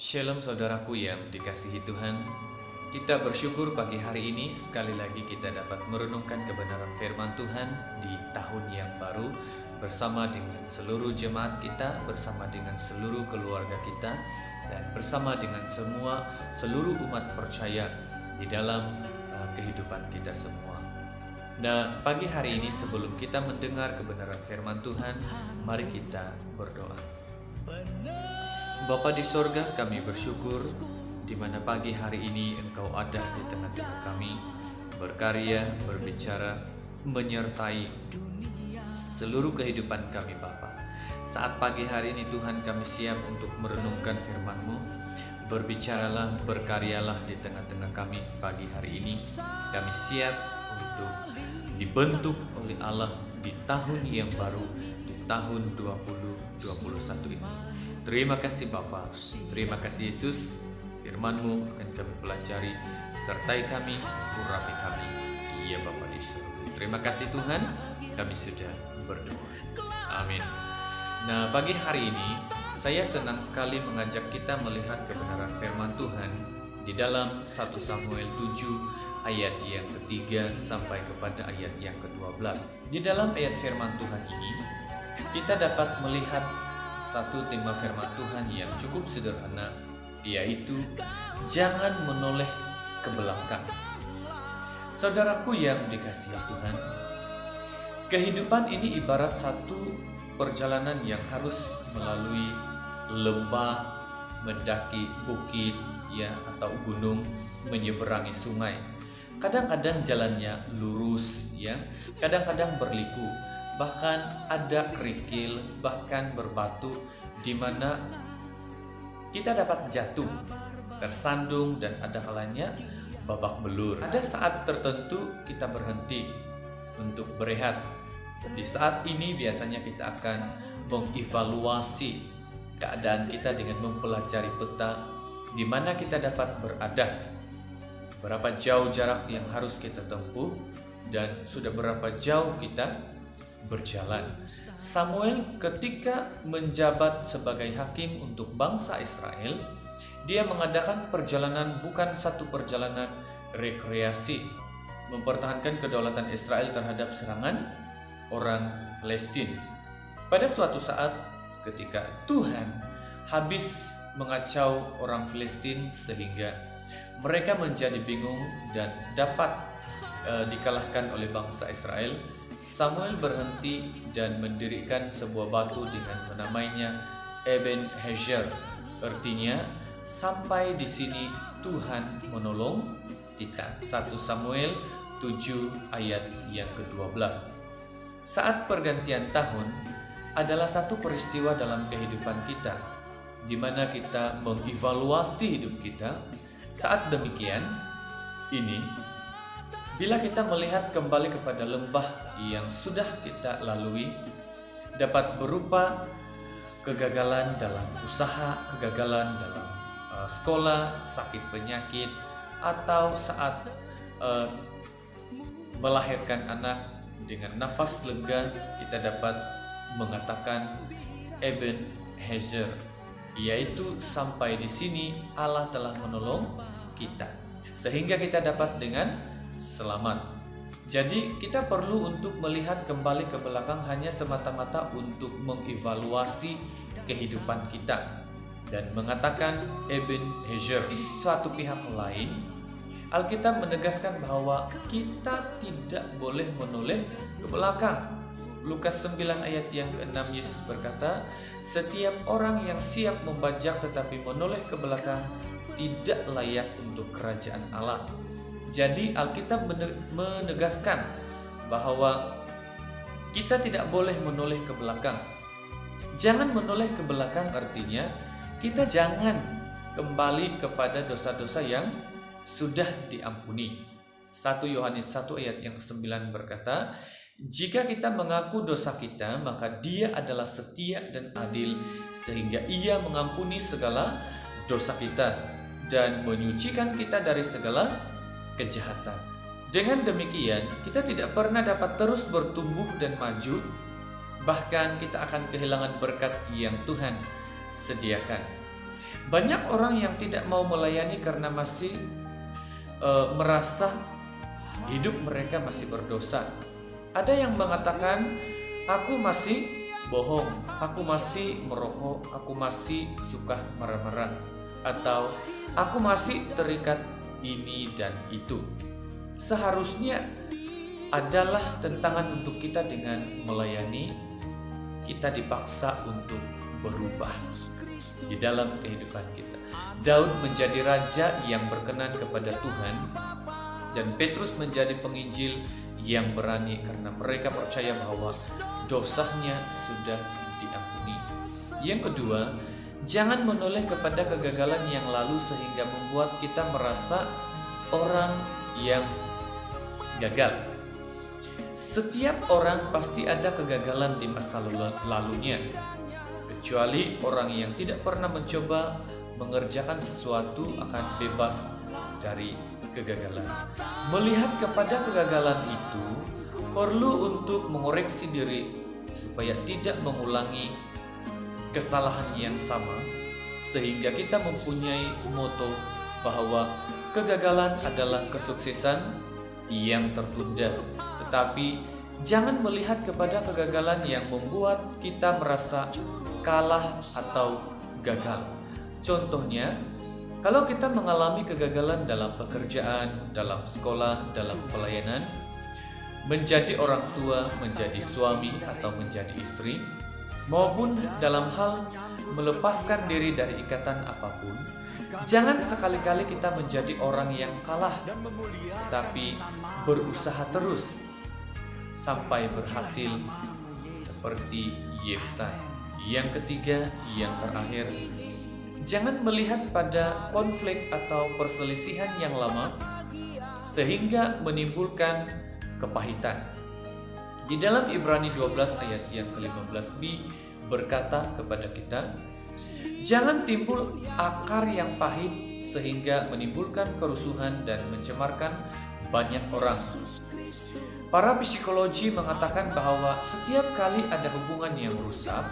Shalom saudaraku yang dikasihi Tuhan. Kita bersyukur pagi hari ini sekali lagi kita dapat merenungkan kebenaran firman Tuhan di tahun yang baru bersama dengan seluruh jemaat kita, bersama dengan seluruh keluarga kita, dan bersama dengan seluruh umat percaya di dalam kehidupan kita semua. Nah, pagi hari ini sebelum kita mendengar kebenaran firman Tuhan, mari kita berdoa. Bapa di sorga, kami bersyukur di mana pagi hari ini Engkau ada di tengah-tengah kami, berkarya, berbicara, menyertai seluruh kehidupan kami Bapa. Saat pagi hari ini Tuhan, kami siap untuk merenungkan firman-Mu. Berbicaralah, berkaryalah di tengah-tengah kami pagi hari ini. Kami siap untuk dibentuk oleh Allah di tahun yang baru, di tahun 2021 ini. Terima kasih Bapa, terima kasih Yesus, firman-Mu akan kami pelajari, sertai kami, urapi kami. Iya Bapa di surga. Terima kasih Tuhan, kami sudah berdoa. Amin. Nah, pagi hari ini saya senang sekali mengajak kita melihat kebenaran firman Tuhan di dalam 1 Samuel 7 ayat yang ketiga sampai kepada ayat yang ke-12. Di dalam ayat firman Tuhan ini kita dapat melihat satu tema firman Tuhan yang cukup sederhana, yaitu jangan menoleh ke belakang. Saudaraku yang dikasihi Tuhan, kehidupan ini ibarat satu perjalanan yang harus melalui lembah, mendaki bukit atau gunung, menyeberangi sungai. Kadang-kadang jalannya lurus kadang-kadang berliku, bahkan ada kerikil, bahkan berbatu di mana kita dapat jatuh, tersandung, dan ada kalanya babak belur. Ada saat tertentu kita berhenti untuk berehat. Di saat ini biasanya kita akan mengevaluasi keadaan kita dengan mempelajari peta di mana kita dapat berada, berapa jauh jarak yang harus kita tempuh, dan sudah berapa jauh kita berjalan. Samuel ketika menjabat sebagai hakim untuk bangsa Israel, dia mengadakan perjalanan bukan satu perjalanan rekreasi, mempertahankan kedaulatan Israel terhadap serangan orang Palestina. Pada suatu saat ketika Tuhan habis mengacau orang Palestina sehingga mereka menjadi bingung dan dapat dikalahkan oleh bangsa Israel, Samuel berhenti dan mendirikan sebuah batu dengan menamainya Ebenezer. Artinya, sampai di sini Tuhan menolong kita. 1 Samuel 7 ayat yang ke-12. Saat pergantian tahun adalah satu peristiwa dalam kehidupan kita, di mana kita mengevaluasi hidup kita. Saat demikian, bila kita melihat kembali kepada lembah yang sudah kita lalui, dapat berupa kegagalan dalam usaha, kegagalan dalam sekolah, sakit penyakit, atau saat melahirkan anak dengan nafas lega, kita dapat mengatakan Ebenezer, yaitu sampai di sini Allah telah menolong kita, sehingga kita dapat dengan selamat. Jadi kita perlu untuk melihat kembali ke belakang hanya semata-mata untuk mengevaluasi kehidupan kita dan mengatakan Ebenezer. Di suatu pihak lain, Alkitab menegaskan bahwa kita tidak boleh menoleh ke belakang. Lukas 9 ayat yang ke-6, Yesus berkata, setiap orang yang siap membajak tetapi menoleh ke belakang tidak layak untuk kerajaan Allah. Jadi Alkitab menegaskan bahwa kita tidak boleh menoleh ke belakang. Jangan menoleh ke belakang artinya kita jangan kembali kepada dosa-dosa yang sudah diampuni. 1 Yohanes 1 ayat yang ke-9 berkata, jika kita mengaku dosa kita, maka Dia adalah setia dan adil sehingga Ia mengampuni segala dosa kita dan menyucikan kita dari segala kejahatan. Dengan demikian, kita tidak pernah dapat terus bertumbuh dan maju, bahkan kita akan kehilangan berkat yang Tuhan sediakan. Banyak orang yang tidak mau melayani karena masih merasa hidup mereka masih berdosa. Ada yang mengatakan, aku masih bohong, aku masih merokok, aku masih suka marah-marah, atau aku masih terikat ini dan itu. Seharusnya adalah tentangan untuk kita dengan melayani. Kita dipaksa untuk berubah di dalam kehidupan kita. Daud menjadi raja yang berkenan kepada Tuhan, dan Petrus menjadi penginjil yang berani karena mereka percaya bahwa dosanya sudah diampuni. Yang kedua, jangan menoleh kepada kegagalan yang lalu sehingga membuat kita merasa orang yang gagal. Setiap orang pasti ada kegagalan di masa lalunya, kecuali orang yang tidak pernah mencoba mengerjakan sesuatu akan bebas dari kegagalan. Melihat kepada kegagalan itu perlu untuk mengoreksi diri supaya tidak mengulangi kesalahan yang sama, sehingga kita mempunyai moto bahwa kegagalan adalah kesuksesan yang tertunda. Tetapi jangan melihat kepada kegagalan yang membuat kita merasa kalah atau gagal. Contohnya, kalau kita mengalami kegagalan dalam pekerjaan, dalam sekolah, dalam pelayanan, menjadi orang tua, menjadi suami atau menjadi istri, maupun dalam hal melepaskan diri dari ikatan apapun, jangan sekali-kali kita menjadi orang yang kalah, tetapi berusaha terus sampai berhasil seperti Yefta. Yang ketiga, yang terakhir, jangan melihat pada konflik atau perselisihan yang lama sehingga menimbulkan kepahitan. Di dalam Ibrani 12 ayat yang ke-15b berkata kepada kita, jangan timbul akar yang pahit sehingga menimbulkan kerusuhan dan mencemarkan banyak orang. Para psikologi mengatakan bahwa setiap kali ada hubungan yang rusak,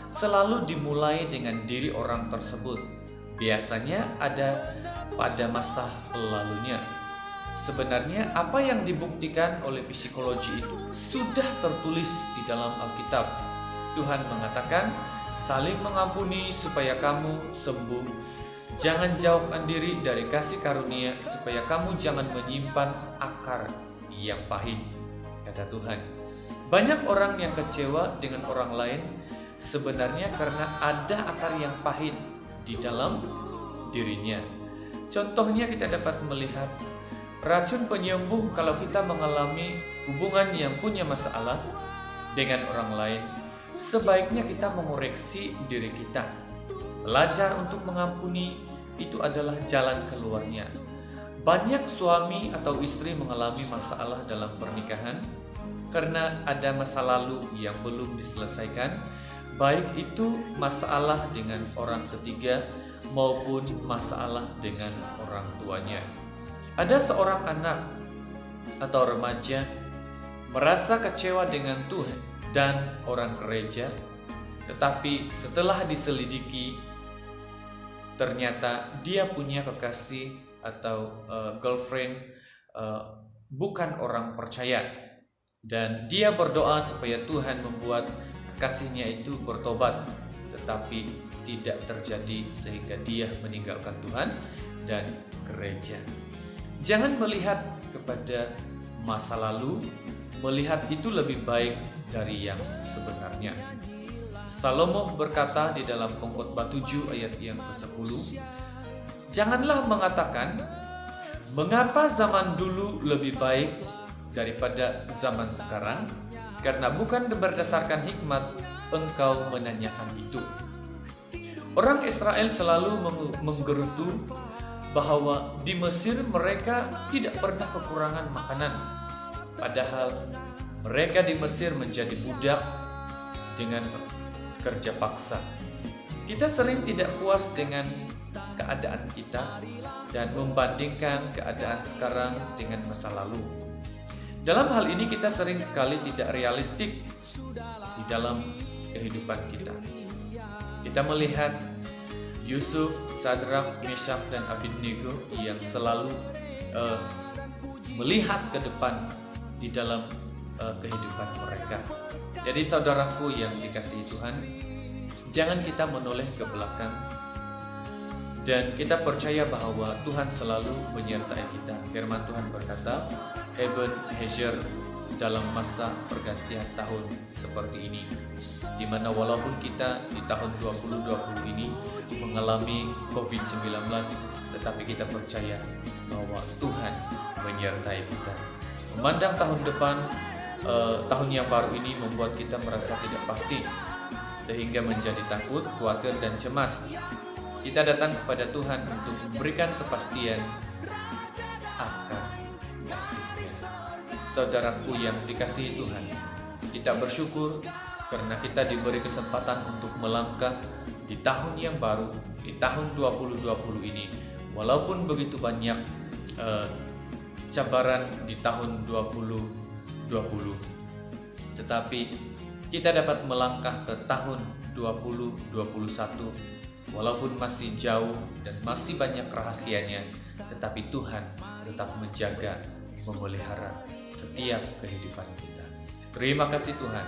selalu dimulai dengan diri orang tersebut. Biasanya ada pada masa lalunya. Sebenarnya apa yang dibuktikan oleh psikologi itu sudah tertulis di dalam Alkitab. Tuhan mengatakan, saling mengampuni supaya kamu sembuh. Jangan jauhkan diri dari kasih karunia supaya kamu jangan menyimpan akar yang pahit, kata Tuhan. Banyak orang yang kecewa dengan orang lain sebenarnya karena ada akar yang pahit di dalam dirinya. Contohnya kita dapat melihat racun penyembuh. Kalau kita mengalami hubungan yang punya masalah dengan orang lain, sebaiknya kita mengoreksi diri kita. Belajar untuk mengampuni itu adalah jalan keluarnya. Banyak suami atau istri mengalami masalah dalam pernikahan karena ada masa lalu yang belum diselesaikan, baik itu masalah dengan orang ketiga maupun masalah dengan orang tuanya. Ada seorang anak atau remaja merasa kecewa dengan Tuhan dan orang gereja, tetapi setelah diselidiki ternyata dia punya kekasih atau girlfriend bukan orang percaya, dan dia berdoa supaya Tuhan membuat kekasihnya itu bertobat, tetapi tidak terjadi sehingga dia meninggalkan Tuhan dan gereja. Jangan melihat kepada masa lalu, melihat itu lebih baik dari yang sebenarnya. Salomo berkata di dalam Pengkhotbah 7 ayat yang ke-10, janganlah mengatakan, mengapa zaman dulu lebih baik daripada zaman sekarang, karena bukan berdasarkan hikmat engkau menanyakan itu. Orang Israel selalu menggerutu bahwa di Mesir mereka tidak pernah kekurangan makanan, padahal mereka di Mesir menjadi budak dengan kerja paksa. Kita sering tidak puas dengan keadaan kita dan membandingkan keadaan sekarang dengan masa lalu. Dalam hal ini kita sering sekali tidak realistik di dalam kehidupan kita. Kita melihat Yusuf, Sadrak, Meshak, dan Abednego yang selalu melihat ke depan di dalam kehidupan mereka. Jadi saudaraku yang dikasihi Tuhan, jangan kita menoleh ke belakang dan kita percaya bahwa Tuhan selalu menyertai kita. Firman Tuhan berkata, Ebenezer dalam masa pergantian tahun seperti ini, di mana walaupun kita di tahun 2020 ini mengalami COVID-19, tetapi kita percaya bahwa Tuhan menyertai kita. Memandang tahun depan, tahun yang baru ini membuat kita merasa tidak pasti, sehingga menjadi takut, khawatir, dan cemas. Kita datang kepada Tuhan untuk memberikan kepastian akan nasibnya. Saudaraku yang dikasihi Tuhan, kita bersyukur karena kita diberi kesempatan untuk melangkah di tahun yang baru, di tahun 2020 ini. Walaupun begitu banyak cabaran di tahun 2020, tetapi kita dapat melangkah ke tahun 2021 walaupun masih jauh dan masih banyak rahasianya, tetapi Tuhan tetap menjaga, memelihara setiap kehidupan kita. Terima kasih Tuhan.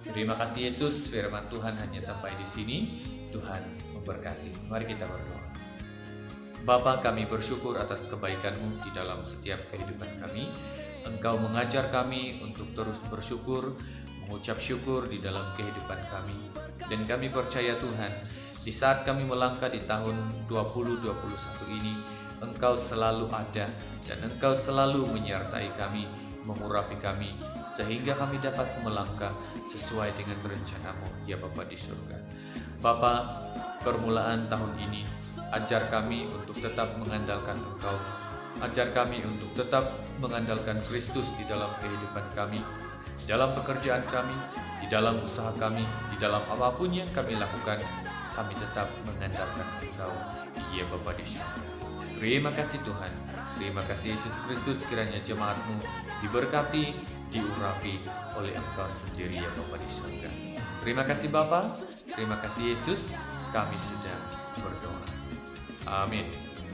Terima kasih Yesus. Firman Tuhan hanya sampai di sini. Tuhan memberkati. Mari kita berdoa. Bapa, kami bersyukur atas kebaikan-Mu di dalam setiap kehidupan kami. Engkau mengajar kami untuk terus bersyukur, mengucap syukur di dalam kehidupan kami. Dan kami percaya Tuhan, di saat kami melangkah di tahun 2021 ini, Engkau selalu ada dan Engkau selalu menyertai kami, mengurapi kami, sehingga kami dapat melangkah sesuai dengan rencana-Mu, ya Bapa di surga. Bapa, permulaan tahun ini, ajar kami untuk tetap mengandalkan Engkau. Ajar kami untuk tetap mengandalkan Kristus di dalam kehidupan kami, di dalam pekerjaan kami, di dalam usaha kami, di dalam apapun yang kami lakukan, kami tetap mengandalkan Engkau, ya Bapa di surga. Terima kasih Tuhan. Terima kasih Yesus Kristus, kiranya jemaat-Mu diberkati, diurapi oleh Engkau sendiri, ya Bapa di surga. Terima kasih Bapa, terima kasih Yesus, kami sudah berdoa. Amin.